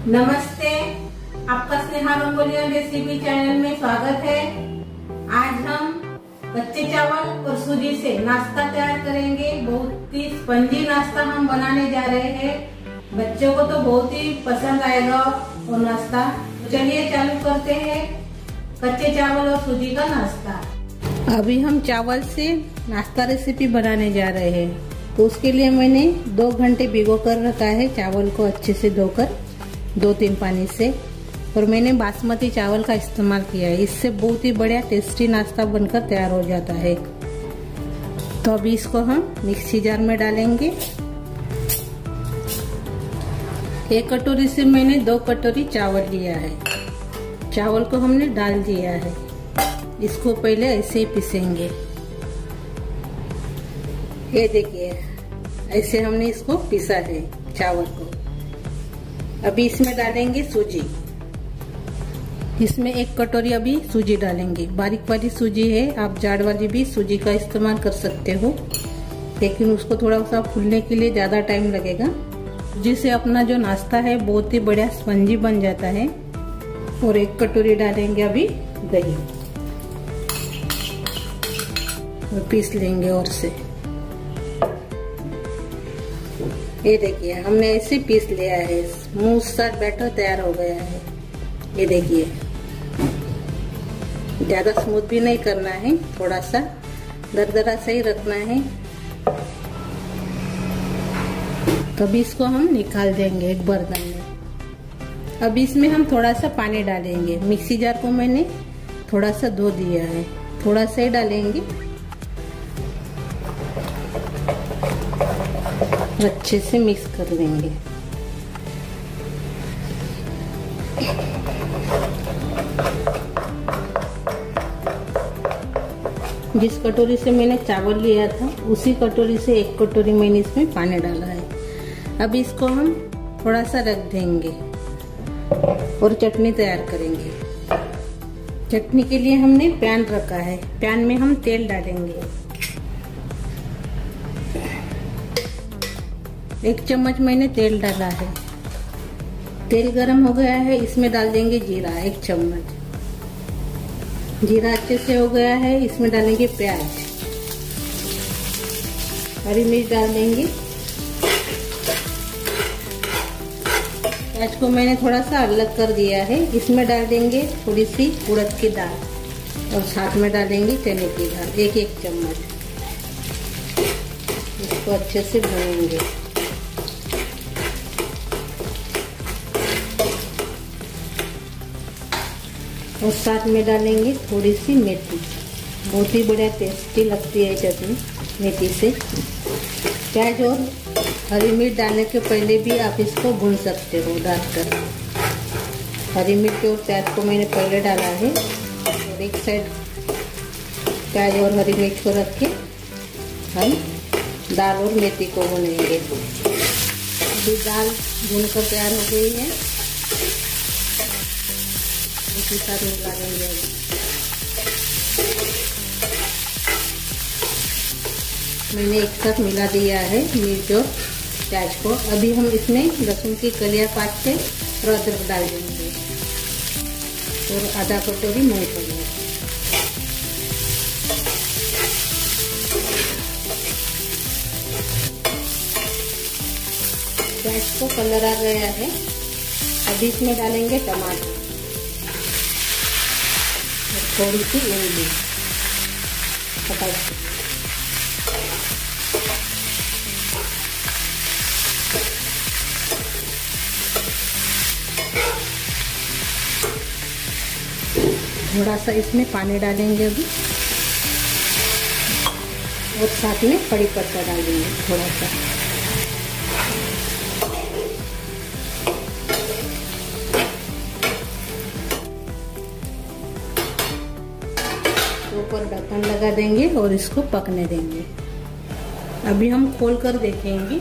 नमस्ते, आपका Sneha रंगोलियन recipe channel में स्वागत है। आज हम कच्चे चावल और सूजी से नाश्ता तैयार करेंगे। बहुत ही स्पंजी नाश्ता हम बनाने जा रहे हैं। बच्चों को तो बहुत ही पसंद आएगा वो नाश्ता। तो चलिए चालू करते हैं कच्चे चावल और सूजी का नाश्ता। अभी हम चावल से नाश्ता रेसिपी बनाने जा रहे हैं। तो उसके लिए मैंने 2 घंटे भिगो कर रखा है चावल को, अच्छे से धोकर 2-3 पानी से। और मैंने बासमती चावल का इस्तेमाल किया है। इससे बहुत ही बढ़िया टेस्टी नाश्ता बनकर तैयार हो जाता है। तो अभी इसको हम मिक्सी जार में डालेंगे। 1 कटोरी से मैंने 2 कटोरी चावल लिया है। चावल को हमने डाल दिया है। इसको पहले ऐसे ही पीसेंगे। ये देखिए, ऐसे हमने इसको पीसा है चावल को। अभी इसमें डालेंगे सूजी। इसमें 1 कटोरी अभी सूजी डालेंगे। बारीक वाली सूजी है, आप जाड़ वाली भी सूजी का इस्तेमाल कर सकते हो, लेकिन उसको थोड़ा सा फूलने के लिए ज्यादा टाइम लगेगा। जिससे अपना जो नाश्ता है बहुत ही बढ़िया स्पंजी बन जाता है। और 1 कटोरी डालेंगे अभी दही और पीस लेंगे। और से ये देखिए, हमने ऐसे पीस लिया है। स्मूथ सा बैटर तैयार हो गया है। ये देखिए, ज्यादा स्मूथ भी नहीं करना है, थोड़ा सा दरदरा से ही रखना है। तभी इसको हम निकाल देंगे एक बर्तन में। अब इसमें हम थोड़ा सा पानी डालेंगे। मिक्सी जार को मैंने थोड़ा सा धो दिया है, थोड़ा सा ही डालेंगे। अच्छे से मिक्स कर लेंगे। जिस कटोरी से मैंने चावल लिया था उसी कटोरी से 1 कटोरी मैंने इसमें पानी डाला है। अब इसको हम थोड़ा सा रख देंगे और चटनी तैयार करेंगे। चटनी के लिए हमने पैन रखा है। पैन में हम तेल डालेंगे। 1 चम्मच मैंने तेल डाला है। तेल गरम हो गया है, इसमें डाल देंगे जीरा 1 चम्मच। जीरा अच्छे से हो गया है, इसमें डालेंगे प्याज, हरी मिर्च डाल देंगे। प्याज को मैंने थोड़ा सा अलग कर दिया है। इसमें डाल देंगे थोड़ी सी उड़द की दाल और साथ में डालेंगे चने की दाल 1-1 चम्मच। इसको अच्छे से भूनेंगे। और साथ में डालेंगे थोड़ी सी मेथी। बहुत ही बढ़िया टेस्टी लगती है चटनी मेथी से। प्याज और हरी मिर्च डालने के पहले भी आप इसको भून सकते हो डालकर। हरी मिर्च और प्याज को मैंने पहले डाला है। और एक साइड प्याज और हरी मिर्च को रख के हम दाल और मेथी को भूनेंगे। अभी दाल भूनकर तैयार हो गई है। इसी साथ मिला देंगे। मैंने एक साथ मिला दिया है मिर्च और प्याज को। अभी हम इसमें लहसुन की कलियां काट के और अदरक डाल देंगे और आधा कटोरी मूंगफली। प्याज को कलर आ गया है। अभी इसमें डालेंगे टमाटर, थोड़ी सी इमली थोड़ा सा इसमें पानी डालेंगे अभी। और साथ में कड़ी पत्ता डाल देंगे थोड़ा सा। ऊपर ढक्कन लगा देंगे और इसको पकने देंगे। अभी हम खोल कर देखेंगे।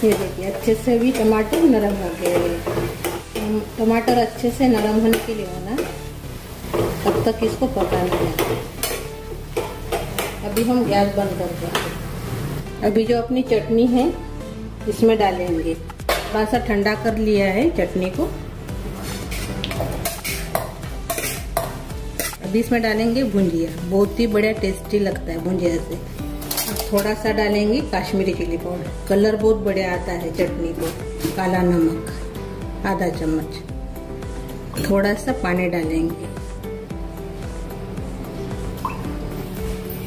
ये देखिए, अच्छे से भी टमाटर नरम हो गए हैं। टमाटर अच्छे से नरम होने के लिए होना, तब तक इसको पकाना है। अभी हम गैस बंद कर देंगे। अभी जो अपनी चटनी है इसमें डालेंगे। थोड़ा सा ठंडा कर लिया है चटनी को। अभी इसमें डालेंगे भुंजिया, बहुत ही बढ़िया टेस्टी लगता है भुंजिया से। थोड़ा सा डालेंगे काश्मीरी चिली पाउडर, कलर बहुत बढ़िया आता है चटनी को। काला नमक आधा चम्मच, थोड़ा सा पानी डालेंगे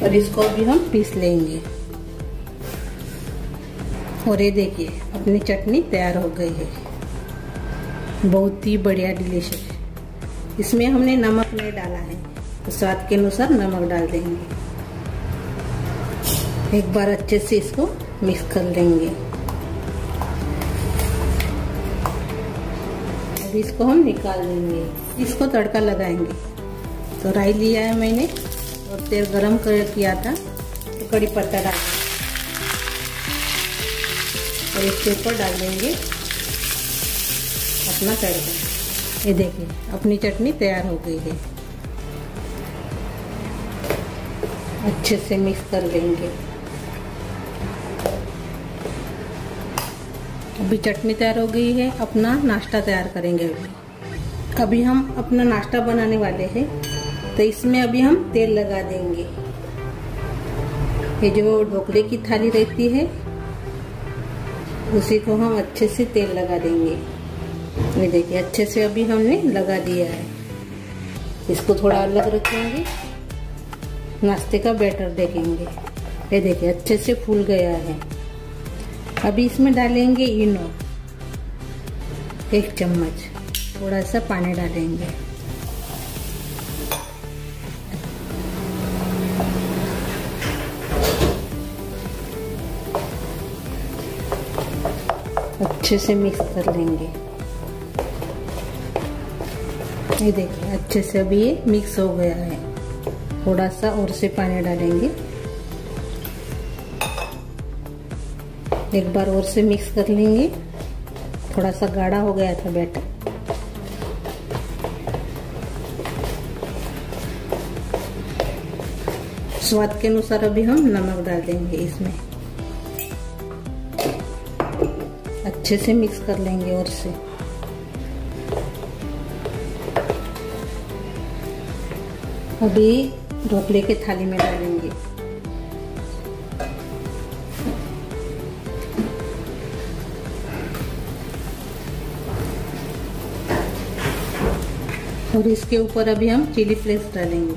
और इसको भी हम पीस लेंगे। और ये देखिए अपनी चटनी तैयार हो गई है, बहुत ही बढ़िया डिलीशियस। इसमें हमने नमक नहीं डाला है तो स्वाद के अनुसार नमक डाल देंगे। एक बार अच्छे से इसको मिक्स कर लेंगे। अब इसको हम निकाल लेंगे, इसको तड़का लगाएंगे। तो राई लिया है मैंने और तेल गरम किया था, तो कड़ी पत्ता डाल और इसके ऊपर डाल देंगे अपना तड़का। ये देखिए अपनी चटनी तैयार हो गई है। अच्छे से मिक्स कर लेंगे। अभी चटनी तैयार हो गई है, अपना नाश्ता तैयार करेंगे। अभी हम अपना नाश्ता बनाने वाले हैं, तो इसमें अभी हम तेल लगा देंगे। ये जो ढोकले की थाली रहती है उसी को हम अच्छे से तेल लगा देंगे। ये देखिए अच्छे से अभी हमने लगा दिया है। इसको थोड़ा अलग रखेंगे, नाश्ते का बैटर देखेंगे। ये देखिए अच्छे से फूल गया है। अभी इसमें डालेंगे इनो 1 चम्मच, थोड़ा सा पानी डालेंगे। अच्छे से मिक्स कर लेंगे। ये देखिए अच्छे से अभी ये मिक्स हो गया है। थोड़ा सा और से पानी डालेंगे, एक बार और से मिक्स कर लेंगे। थोड़ा सा गाढ़ा हो गया था बैटर। स्वाद के अनुसार अभी हम नमक डाल देंगे इसमें। अच्छे से मिक्स कर लेंगे और से। अभी ढोकले के थाली में डालेंगे। और इसके ऊपर अभी हम चिली फ्लेक्स डालेंगे।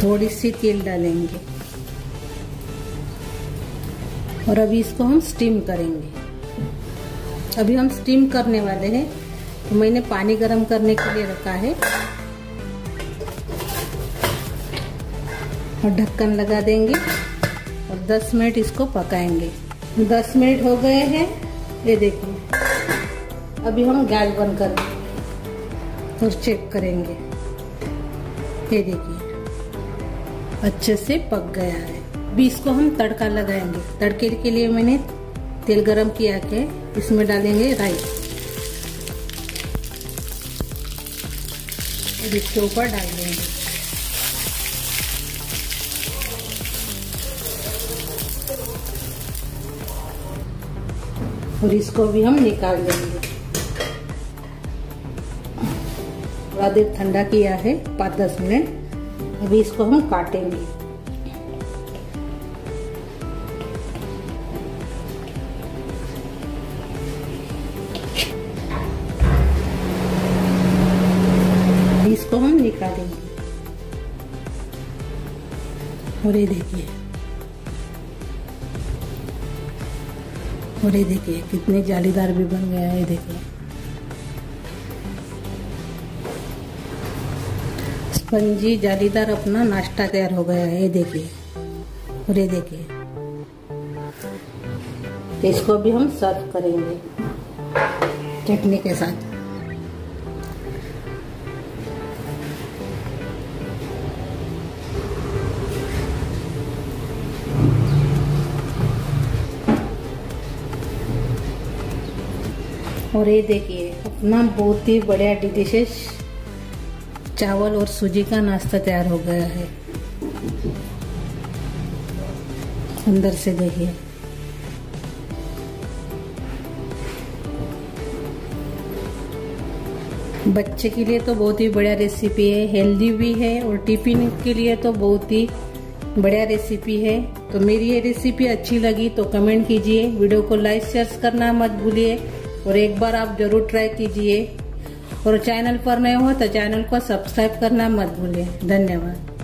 थोड़ी सी तेल डालेंगे और अभी इसको हम स्टीम करेंगे। अभी हम स्टीम करने वाले हैं, तो मैंने पानी गर्म करने के लिए रखा है और ढक्कन लगा देंगे और 10 मिनट इसको पकाएंगे। 10 मिनट हो गए हैं, ये देखिए। अभी हम गैस बंद करेंगे और चेक करेंगे। ये देखिए अच्छे से पक गया है। अभी इसको हम तड़का लगाएंगे। तड़के के लिए मैंने तेल गरम किया के इसमें डालेंगे राई और इसके ऊपर डाल देंगे। और इसको भी हम निकाल देंगे। थोड़ा देर ठंडा किया है, 5-10 मिनट। अभी इसको हम काटेंगे। इसको हम निकालेंगे और ये देखिए, और ये देखिए कितने जालीदार भी बन गया है। ये देखिए स्पंजी जालीदार अपना नाश्ता तैयार हो गया है। ये देखिए, और ये देखिए इसको भी हम सर्व करेंगे चटनी के साथ। और ये देखिए अपना बहुत ही बढ़िया डिलीशियस चावल और सूजी का नाश्ता तैयार हो गया है। अंदर से देखिए। बच्चे के लिए तो बहुत ही बढ़िया रेसिपी है, हेल्दी भी है और टिफिन के लिए तो बहुत ही बढ़िया रेसिपी है। तो मेरी ये रेसिपी अच्छी लगी तो कमेंट कीजिए, वीडियो को लाइक शेयर करना मत भूलिए और एक बार आप जरूर ट्राई कीजिए। और चैनल पर नए हो तो चैनल को सब्सक्राइब करना मत भूलिए। धन्यवाद।